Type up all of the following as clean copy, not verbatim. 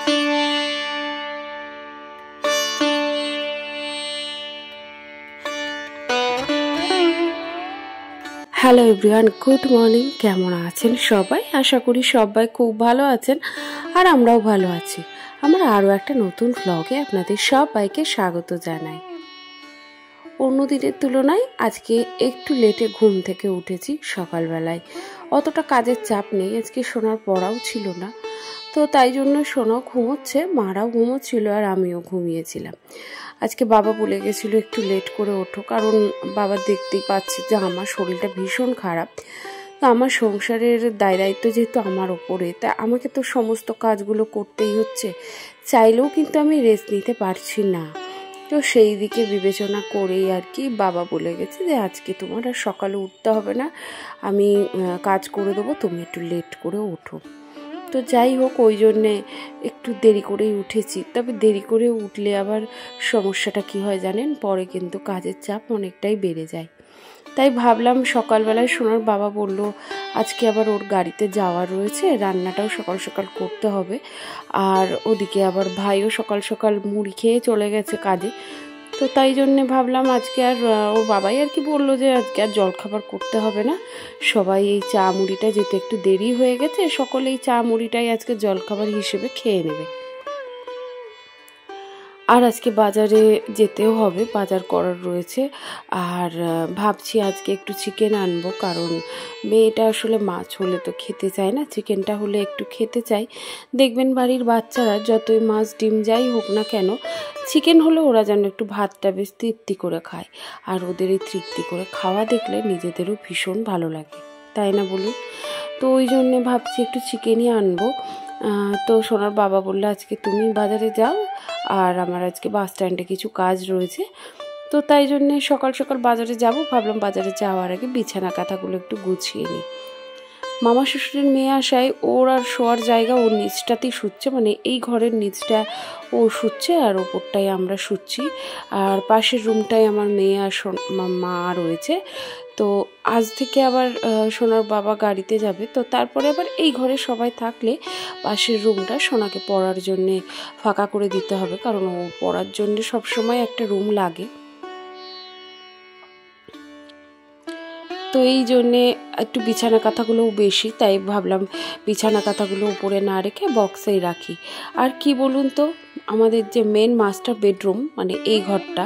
Hello everyone, good morning. কেমন আছেন সবাই? আশা করি সবাই খুব ভালো আছেন, আর আমরাও ভালো আছি। আমরা আরও একটা নতুন ভ্লগে আপনাদের সবাইকে স্বাগত জানাই। অন্য দিনের তুলনায় আজকে একটু লেটে ঘুম থেকে উঠেছি সকালবেলায়। অতটা কাজের চাপ নেই, আজকে সোনার পড়াও ছিল না, তো তাই জন্য সোনাও ঘুমোচ্ছে, মারাও ঘুমোচ্ছিল, আর আমিও ঘুমিয়েছিলাম। আজকে বাবা বলে গেছিলো একটু লেট করে ওঠো, কারণ বাবা দেখতেই পাচ্ছে যে আমার শরীরটা ভীষণ খারাপ। তো আমার সংসারের দায় দায়িত্ব যেহেতু আমার ওপরে, তা আমাকে তো সমস্ত কাজগুলো করতেই হচ্ছে, চাইলেও কিন্তু আমি রেস্ট নিতে পারছি না। তো সেই দিকে বিবেচনা করেই আর কি বাবা বলে গেছে যে আজকে তোমার আর সকালে উঠতে হবে না, আমি কাজ করে দেবো, তুমি একটু লেট করে ওঠো। তো যাই হোক, ওই জন্যে একটু দেরি করেই উঠেছি। তবে দেরি করে উঠলে আবার সমস্যাটা কি হয় জানেন, পরে কিন্তু কাজের চাপ অনেকটাই বেড়ে যায়। তাই ভাবলাম সকালবেলায় সোনার বাবা বলল আজকে আবার ওর গাড়িতে যাওয়ার রয়েছে, রান্নাটাও সকাল সকাল করতে হবে, আর ওদিকে আবার ভাইও সকাল সকাল মুড়ি খেয়ে চলে গেছে কাজে। তো তাই জন্যে ভাবলাম আজকে আর ওর বাবাই আর কি বললো যে আজকে আর জলখাবার করতে হবে না, সবাই এই চা মুড়িটা যেতে একটু দেরি হয়ে গেছে, সকলে এই চা মুড়িটাই আজকে জলখাবার হিসেবে খেয়ে নেবে। আর আজকে বাজারে যেতেও হবে, বাজার করার রয়েছে। আর ভাবছি আজকে একটু চিকেন আনবো, কারণ মেয়েটা আসলে মাছ হলে তো খেতে চায় না, চিকেনটা হলে একটু খেতে চাই। দেখবেন বাড়ির বাচ্চারা যতই মাছ ডিম যাই হোক না কেন, চিকেন হলে ওরা যেন একটু ভাতটা বেশ তৃপ্তি করে খায়, আর ওদের এই তৃপ্তি করে খাওয়া দেখলে নিজেদেরও ভীষণ ভালো লাগে, তাই না বলুন? তো ওই জন্যে ভাবছি একটু চিকেনই আনবো। তো সোনার বাবা বললো আজকে তুমি বাজারে যাও, আর আমার আজকে বাস স্ট্যান্ডে কিছু কাজ রয়েছে, তো তাই জন্যে সকাল সকাল বাজারে যাব। ভাবলাম বাজারে যাওয়ার আগে বিছানা কাঁথাগুলো একটু গুছিয়ে নিই। মামা শ্বশুরের মেয়ে আসায় ওর আর শোয়ার জায়গা ওর নিচটাতেই শুচ্ছে, মানে এই ঘরের নিচটা ও শুচ্ছে, আর ওপরটাই আমরা শুচ্ছি, আর পাশের রুমটাই আমার মেয়ে আর মা রয়েছে। তো আজ থেকে আবার সোনার বাবা গাড়িতে যাবে, তো তারপরে আবার এই ঘরে সবাই থাকলে পাশের রুমটা সোনাকে পড়ার জন্যে ফাঁকা করে দিতে হবে, কারণ ও পড়ার জন্যে সবসময় একটা রুম লাগে। তো এই জন্যে একটু বিছানা কাঁথাগুলোও বেশি, তাই ভাবলাম বিছানা কাঁথাগুলো উপরে না রেখে বক্সেই রাখি। আর কি বলুন তো, আমাদের যে মেন মাস্টার বেডরুম, মানে এই ঘরটা,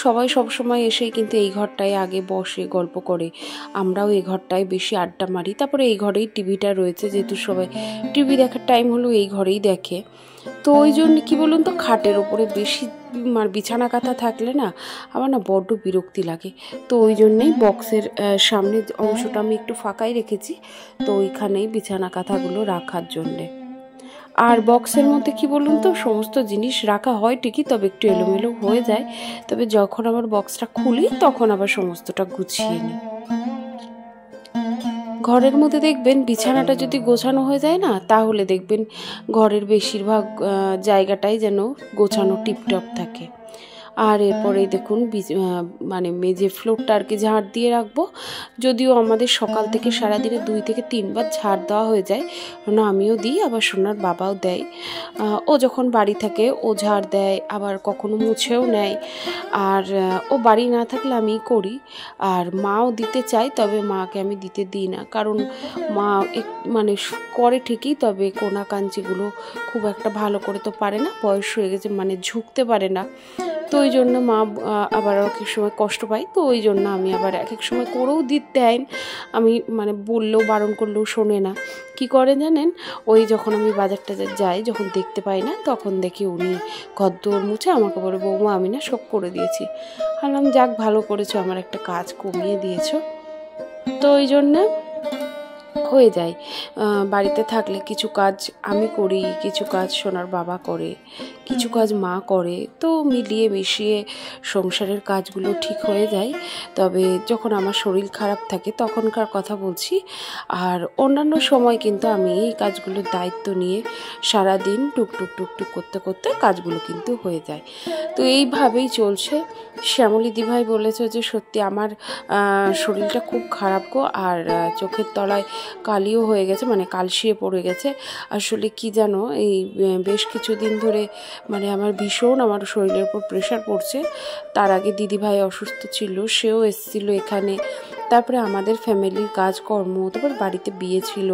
সবাই সবসময় এসেই কিন্তু এই ঘরটায় আগে বসে গল্প করে, আমরাও এই ঘরটায় বেশি আড্ডা মারি। তারপরে এই ঘরেই টিভিটা রয়েছে, যেহেতু সবাই টিভি দেখার টাইম হলো এই ঘরেই দেখে। তো ওই জন্য কী বলুন তো, খাটের ওপরে বেশি বিছানা কাঁথা থাকলে না আমার না বড্ড বিরক্তি লাগে। তো ওই জন্যেই বক্সের সামনের অংশটা আমি একটু ফাঁকাই রেখেছি, তো ওইখানেই বিছানা কাঁথাগুলো রাখার জন্যে। আর বক্সের মধ্যে কি বলুন তো, সমস্ত জিনিস রাখা হয় ঠিকই, তবে একটু এলোমেলো হয়ে যায়। তবে যখন আবার বক্সটা খুলি তখন আবার সমস্তটা গুছিয়ে নিই। ঘরের মধ্যে দেখবেন বিছানাটা যদি গোছানো হয়ে যায় না, তাহলে দেখবেন ঘরের বেশিরভাগ জায়গাটাই যেন গোছানো টিপটপ থাকে। আর এরপরে দেখুন মানে মেঝে ফ্লোরটা আর কি ঝাড় দিয়ে রাখবো। যদিও আমাদের সকাল থেকে সারাদিনে 2 থেকে 3 বার ঝাড় দেওয়া হয়ে যায়, না আমিও দিই, আবার সোনার বাবাও দেয়। ও যখন বাড়ি থাকে ও ঝাড় দেয়, আবার কখনো মুছেও নেয়। আর ও বাড়ি না থাকলে আমিই করি। আর মাও দিতে চায়, তবে মাকে আমি দিতে দিই না, কারণ মা মানে করে ঠিকই, তবে কোনা কাঞ্চিগুলো খুব একটা ভালো করে তো পারে না, বয়স হয়ে গেছে, মানে ঝুঁকতে পারে না। তো ওই জন্য মা আবার এক এক সময় কষ্ট পায়, তো ওই জন্য আমি আবার এক এক সময় করেও দিতে দেয়। আমি মানে বললেও বারণ করলেও শোনে না। কি করে জানেন, ওই যখন আমি বাজারটা যাই, যখন দেখতে পাই না, তখন দেখি উনি ঘরদোর মুছে আমাকে বলে বৌমা আমি না সব করে দিয়েছি। বললাম যাক ভালো করেছো, আমার একটা কাজ কমিয়ে দিয়েছো। তো ওই জন্যে হয়ে যায়। বাড়িতে থাকলে কিছু কাজ আমি করি, কিছু কাজ সোনার বাবা করে, কিছু কাজ মা করে, তো মিলিয়ে মিশিয়ে সংসারের কাজগুলো ঠিক হয়ে যায়। তবে যখন আমার শরীর খারাপ থাকে তখনকার কথা বলছি, আর অন্যান্য সময় কিন্তু আমি এই কাজগুলোর দায়িত্ব নিয়ে সারাদিন টুকটুক টুকটুক করতে করতে কাজগুলো কিন্তু হয়ে যায়। তো এইভাবেই চলছে। শ্যামলী দিভাই বলেছে যে সত্যি আমার শরীরটা খুব খারাপ গো, আর চোখের তলায় কালিও হয়ে গেছে, মানে কালশিয়ে পড়ে গেছে। আসলে কি জানো, এই বেশ কিছুদিন ধরে মানে আমার ভীষণ আমার শরীরের উপর প্রেশার পড়ছে। তার আগে দিদিভাই অসুস্থ ছিল, সেও এসেছিল এখানে। তারপরে আমাদের ফ্যামিলির কাজকর্ম, তারপর বাড়িতে বিয়ে ছিল,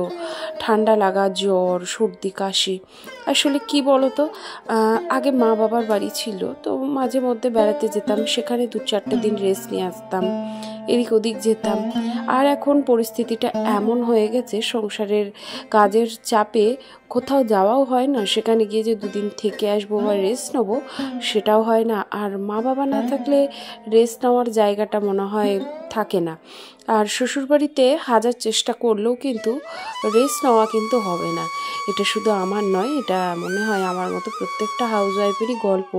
ঠান্ডা লাগা, জ্বর, সর্দি, কাশি। আসলে কি বলো তো, আগে মা বাবার বাড়ি ছিল, তো মাঝে মধ্যে বেড়াতে যেতাম, সেখানে 2-4 দিন রেস্ট নিয়ে আসতাম, এদিক ওদিক যেতাম। আর এখন পরিস্থিতিটা এমন হয়ে গেছে, সংসারের কাজের চাপে কোথাও যাওয়াও হয় না, সেখানে গিয়ে যে 2 দিন থেকে আসবো বা রেস্ট নেবো সেটাও হয় না। আর মা বাবা না থাকলে রেস্ট নেওয়ার জায়গাটা মনে হয় থাকে না। আর শ্বশুরবাড়িতে হাজার চেষ্টা করলেও কিন্তু রেস্ট নেওয়া কিন্তু হবে না। এটা শুধু আমার নয়, এটা মনে হয় আমার মতো প্রত্যেকটা হাউসওয়াইফেরই গল্প।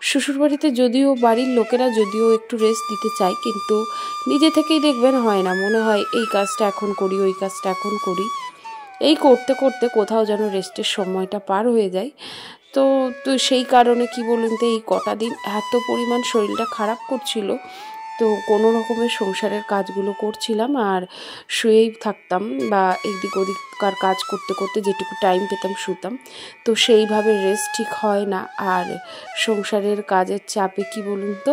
শ্বশুরবাড়িতে যদিও বাড়ির লোকেরা যদিও একটু রেস্ট দিতে চায়, কিন্তু নিজে থেকেই দেখবেন হয় না, মনে হয় এই কাজটা এখন করি, ওই কাজটা এখন করি, এই করতে করতে কোথাও যেন রেস্টের সময়টা পার হয়ে যায়। তো তো সেই কারণে কি বলুন তো, এই কটা দিন এত পরিমাণ শরীরটা খারাপ করছিল, তো কোনো রকমের সংসারের কাজগুলো করছিলাম আর শুয়েই থাকতাম, বা এদিক ওদিককার কাজ করতে করতে যেটুকু টাইম পেতাম শুতাম। তো সেইভাবে রেস্ট ঠিক হয় না। আর সংসারের কাজের চাপে কি বলুন তো,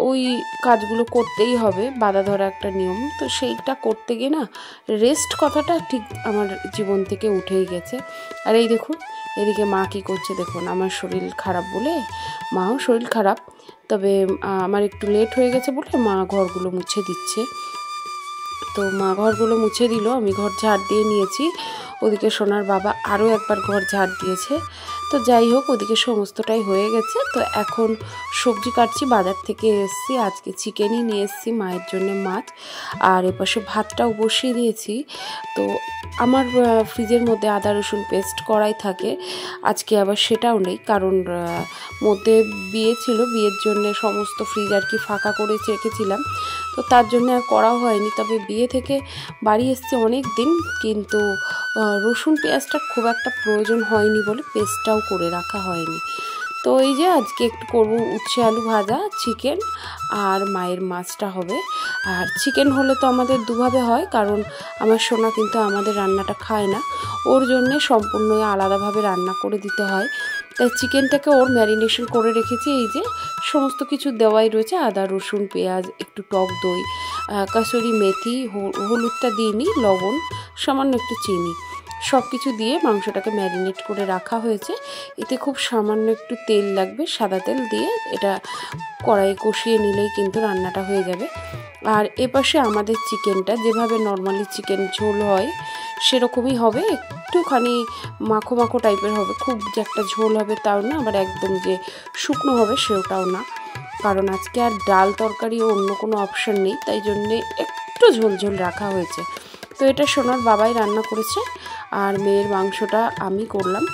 ওই কাজগুলো করতেই হবে, বাঁধা ধরা একটা নিয়ম, তো সেইটা করতে গিয়ে না রেস্ট কথাটা ঠিক আমার জীবন থেকে উঠেই গেছে। আর এই দেখুন এদিকে মা কী করছে দেখুন, আমার শরীর খারাপ বলে, মাও শরীর খারাপ, তবে আমার একটু লেট হয়ে গেছে বলে মা ঘরগুলো মুছে দিচ্ছে। তো মা ঘরগুলো মুছে দিল, আমি ঘর ঝাড় দিয়ে নিয়েছি, ওদিকে সোনার বাবা আরও একবার ঘর ঝাড় দিয়েছে। তো যাই হোক, ওদিকে সমস্তটাই হয়ে গেছে। তো এখন সবজি কাটছি, বাজার থেকে এসেছি, আজকে চিকেনই নিয়ে এসেছি মায়ের জন্য, মাছ। আর এপাশে ভাতটাও বসিয়ে দিয়েছি। তো আমার ফ্রিজের মধ্যে আদা রসুন পেস্ট করাই থাকে, আজকে আবার সেটাও নেই, কারণ মধ্যে বিয়ে ছিল, বিয়ের জন্য সমস্ত ফ্রিজ আর কি ফাঁকা করে রেখেছিলাম, তো তার জন্য আর করাও হয়নি। তবে বিয়ে থেকে বাড়ি এসছে অনেক দিন, কিন্তু রসুন পেঁয়াজটা খুব একটা প্রয়োজন হয়নি বলে পেস্টটাও করে রাখা হয়নি। তো এই যে আজকে একটু করব উচ্ছে আলু ভাজা, চিকেন আর মায়ের মাছটা হবে। আর চিকেন হলে তো আমাদের দুভাবে হয়, কারণ আমার সোনা কিন্তু আমাদের রান্নাটা খায় না, ওর জন্যে সম্পূর্ণ আলাদাভাবে রান্না করে দিতে হয়। তাই চিকেনটাকে ওর ম্যারিনেশন করে রেখেছি, এই যে সমস্ত কিছু দেওয়াই রয়েছে, আদা রসুন পেঁয়াজ, একটু টক দই, কাসুরি মেথি, হলুদটা দিইনি, লবণ, সামান্য একটু চিনি, সব কিছু দিয়ে মাংসটাকে ম্যারিনেট করে রাখা হয়েছে। এতে খুব সামান্য একটু তেল লাগবে, সাদা তেল দিয়ে এটা কড়াইয়ে কষিয়ে নিলেই কিন্তু রান্নাটা হয়ে যাবে। আর এপাশে আমাদের চিকেনটা যেভাবে নর্মালি চিকেন ঝোল হয় সেরকমই হবে, একটুখানি মাখো মাখো টাইপের হবে, খুব যে একটা ঝোল হবে তাও না, আবার একদম যে শুকনো হবে সেটাও না, কারণ আজকে আর ডাল তরকারি অন্য কোনো অপশন নেই, তাই জন্যে একটু ঝোল ঝোল রাখা হয়েছে। তো এটা সোনার বাবাই রান্না করেছে, আর মেয়ের মাংসটা আমি করলাম।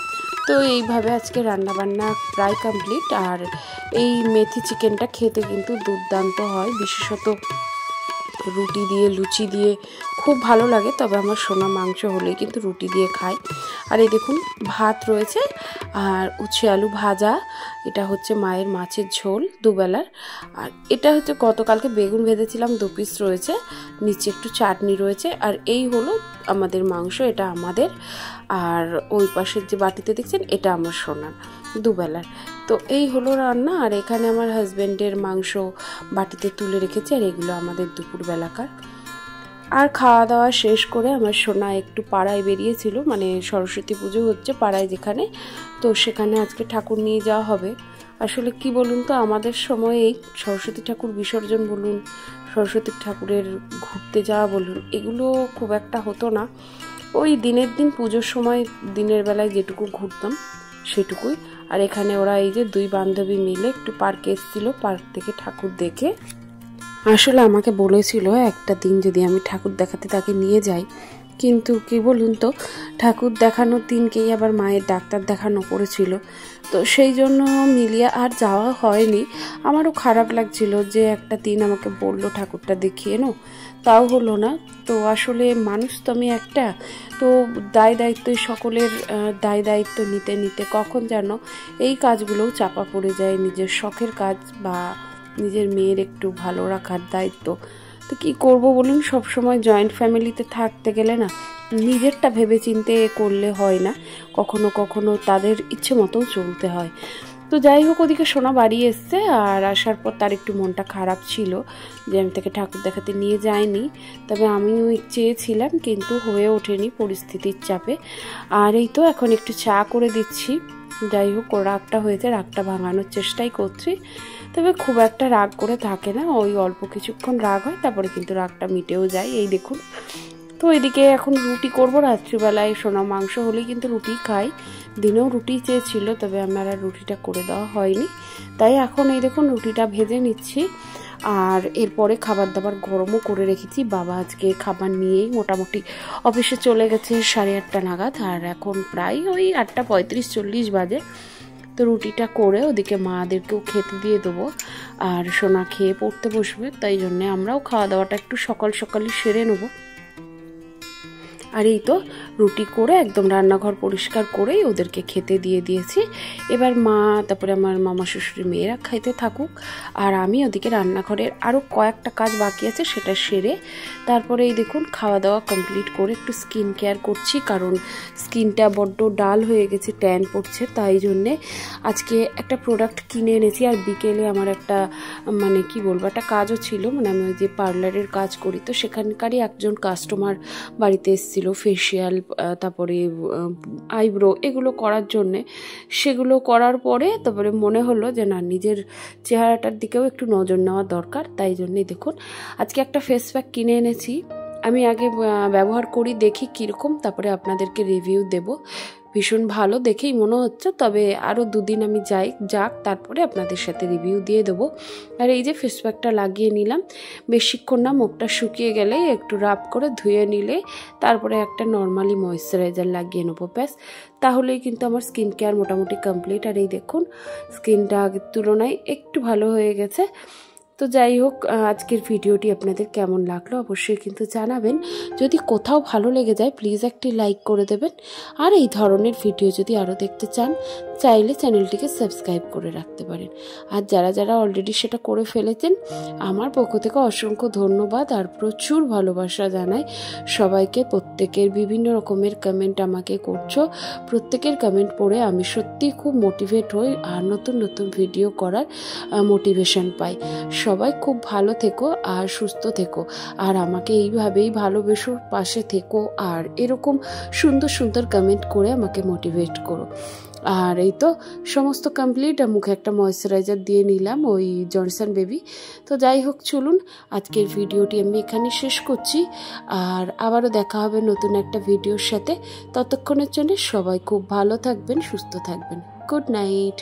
তো এইভাবে আজকে রান্নাবান্না প্রায় কমপ্লিট। আর এই মেথি চিকেনটা খেতে কিন্তু দুর্দান্ত হয়, বিশেষত রুটি দিয়ে, লুচি দিয়ে খুব ভালো লাগে। তবে আমার সোনা মাংস হলেই কিন্তু রুটি দিয়ে খায়। আর এই দেখুন ভাত রয়েছে আর উচ্ছে আলু ভাজা, এটা হচ্ছে মায়ের মাছের ঝোল দুবেলার। আর এটা হচ্ছে গতকালকে বেগুন ভেজেছিলাম, 2 পিস রয়েছে, নিচে একটু চাটনি রয়েছে। আর এই হলো আমাদের মাংস, এটা আমাদের। আর ওই পাশের যে বাটিতে দেখছেন এটা আমার সোনার দুবেলার। তো এই হলো রান্না। আর এখানে আমার হাজব্যান্ডের মাংস বাটিতে তুলে রেখেছে, আর এগুলো আমাদের দুপুরবেলাকার। আর খাওয়া দাওয়া শেষ করে আমার সোনা একটু পাড়ায় বেরিয়েছিল, মানে সরস্বতী পুজো হচ্ছে পাড়ায় যেখানে, তো সেখানে আজকে ঠাকুর নিয়ে যাওয়া হবে। আসলে কি বলুন তো, আমাদের সময়েই সরস্বতী ঠাকুর বিসর্জন বলুন, সরস্বতী ঠাকুরের ঘুরতে যাওয়া বলুন, এগুলো খুব একটা হতো না। ওই দিনের দিন পুজোর সময় দিনের বেলায় যেটুকু ঘুরতাম সেটুকুই। আর এখানে ওরা এই যে 2 বান্ধবী মিলে একটু পার্কে এসেছিল, পার্ক থেকে ঠাকুর দেখে। আসলে আমাকে বলেছিল একটা দিন যদি আমি ঠাকুর দেখাতে তাকে নিয়ে যাই, কিন্তু কি বলুন তো, ঠাকুর দেখানোর দিনকেই আবার মায়ের ডাক্তার দেখানো পড়েছিল, তো সেই জন্য মিলিয়ে আর যাওয়া হয়নি। আমারও খারাপ লাগছিল যে একটা দিন আমাকে বললো ঠাকুরটা দেখিয়ে নো, তাও হলো না। তো আসলে মানুষ তো আমি একটা, তো দায় দায়িত্ব সকলের দায় দায়িত্ব নিতে নিতে কখন যেন এই কাজগুলোও চাপা পড়ে যায়, নিজের শখের কাজ বা নিজের মেয়ের একটু ভালো রাখার দায়িত্ব। তো তো কি করব বলুন, সব সময় জয়েন্ট ফ্যামিলিতে থাকতে গেলে না নিজেরটা ভেবে চিন্তে করলে হয় না, কখনো কখনো তাদের ইচ্ছে মতোও চলতে হয়। তো যাই হোক, ওদিকে সোনা বাড়ি এসছে, আর আসার পর তার একটু মনটা খারাপ ছিল যে আমি তাকে ঠাকুর দেখাতে নিয়ে যাইনি। তবে আমিও চেয়েছিলাম, কিন্তু হয়ে ওঠেনি পরিস্থিতির চাপে। আর এই তো এখন একটু চা করে দিচ্ছি। যাই হোক, রাগটা হয়েছে, রাগটা ভাঙানোর চেষ্টাই করছি। তবে খুব একটা রাগ করে থাকে না, ওই অল্প কিছুক্ষণ রাগ হয়, তারপরে কিন্তু রাগটা মিটেও যায়। এই দেখুন, তো এদিকে এখন রুটি করব। রাত্রিবেলায় সোনা মাংস হলেই কিন্তু রুটি খাই, দিনেও রুটি চেয়েছিল, তবে আমার আর রুটিটা করে দেওয়া হয়নি। তাই এখন এই দেখুন রুটিটা ভেজে নিচ্ছি। আর এরপরে খাবার দাবার গরমও করে রেখেছি। বাবা আজকে খাবার নিয়েই মোটামুটি অফিসে চলে গেছে 8:30 নাগাদ, আর এখন প্রায় ওই 8:35-40 বাজে। তো রুটিটা করে ওদিকে মাদেরকেও খেতে দিয়ে দেবো, আর সোনা খেয়ে পড়তে বসবে, তাই জন্যে আমরাও খাওয়া দাওয়াটা একটু সকাল সকালই সেরে নেবো। আর এই তো রুটি করে একদম রান্নাঘর পরিষ্কার করেই ওদেরকে খেতে দিয়ে দিয়েছি। এবার মা, তারপরে আমার মামা শ্বশুরের মেয়েরা খাইতে থাকুক, আর আমি ওদিকে রান্নাঘরের আরও কয়েকটা কাজ বাকি আছে সেটা সেরে তারপরে এই দেখুন খাওয়া দাওয়া কমপ্লিট করে একটু স্কিন কেয়ার করছি, কারণ স্কিনটা বড্ড ডাল হয়ে গেছে, ট্যান পড়ছে। তাই জন্যে আজকে একটা প্রোডাক্ট কিনে এনেছি। আর বিকেলে আমার একটা মানে কি বলবো, একটা কাজও ছিল, মানে আমি ওই যে পার্লারের কাজ করি, তো সেখানকারই একজন কাস্টমার বাড়িতে এসেছিল ফেসিয়াল, তারপরে আইব্রো এগুলো করার জন্যে। সেগুলো করার পরে তারপরে মনে হলো যে না, নিজের চেহারাটার দিকেও একটু নজর নেওয়া দরকার। তাই জন্যই দেখুন আজকে একটা ফেস প্যাক কিনে এনেছি। আমি আগে ব্যবহার করি, দেখি কীরকম, তারপরে আপনাদেরকে রিভিউ দেব। ভীষণ ভালো দেখেই মনে হচ্ছে, তবে আরও 2 দিন আমি যাক তারপরে আপনাদের সাথে রিভিউ দিয়ে দেবো। আর এই যে ফেস প্যাকটা লাগিয়ে নিলাম, বেশিক্ষণ না, মুখটা শুকিয়ে গেলে একটু রাব করে ধুয়ে নিলে তারপরে একটা নর্মালি ময়েশ্চারাইজার লাগিয়ে নেবো, ব্যাস। তাহলেই কিন্তু আমার স্কিন কেয়ার মোটামুটি কমপ্লিট। আর এই দেখুন স্কিনটা আগের তুলনায় একটু ভালো হয়ে গেছে। তো যাই হোক, আজকের ভিডিওটি আপনাদের কেমন লাগলো অবশ্যই কিন্তু জানাবেন। যদি কোথাও ভালো লেগে যায় প্লিজ একটি লাইক করে দেবেন। আর এই ধরনের ভিডিও যদি আরও দেখতে চান চাইলে চ্যানেলটিকে সাবস্ক্রাইব করে রাখতে পারেন। আর যারা যারা অলরেডি সেটা করে ফেলেছেন আমার পক্ষ থেকে অসংখ্য ধন্যবাদ আর প্রচুর ভালোবাসা জানাই সবাইকে। প্রত্যেকের বিভিন্ন রকমের কমেন্ট আমাকে করছো, প্রত্যেকের কমেন্ট পড়ে আমি সত্যি খুব মোটিভেট হই আর নতুন নতুন ভিডিও করার মোটিভেশন পাই। সবাই খুব ভালো থেকো আর সুস্থ থেকো, আর আমাকে এইভাবেই ভালোবেসো, পাশে থেকো, আর এরকম সুন্দর সুন্দর কমেন্ট করে আমাকে মোটিভেট করো। আর এই তো সমস্ত কমপ্লিট। মুখে একটা ময়েশ্চারাইজার দিয়ে নিলাম, ওই জনসন বেবি। তো যাই হোক, চলুন আজকের ভিডিওটি আমি এখানে শেষ করছি, আর আবারও দেখা হবে নতুন একটা ভিডিওর সাথে। ততক্ষণের জন্য সবাই খুব ভালো থাকবেন, সুস্থ থাকবেন। Good night.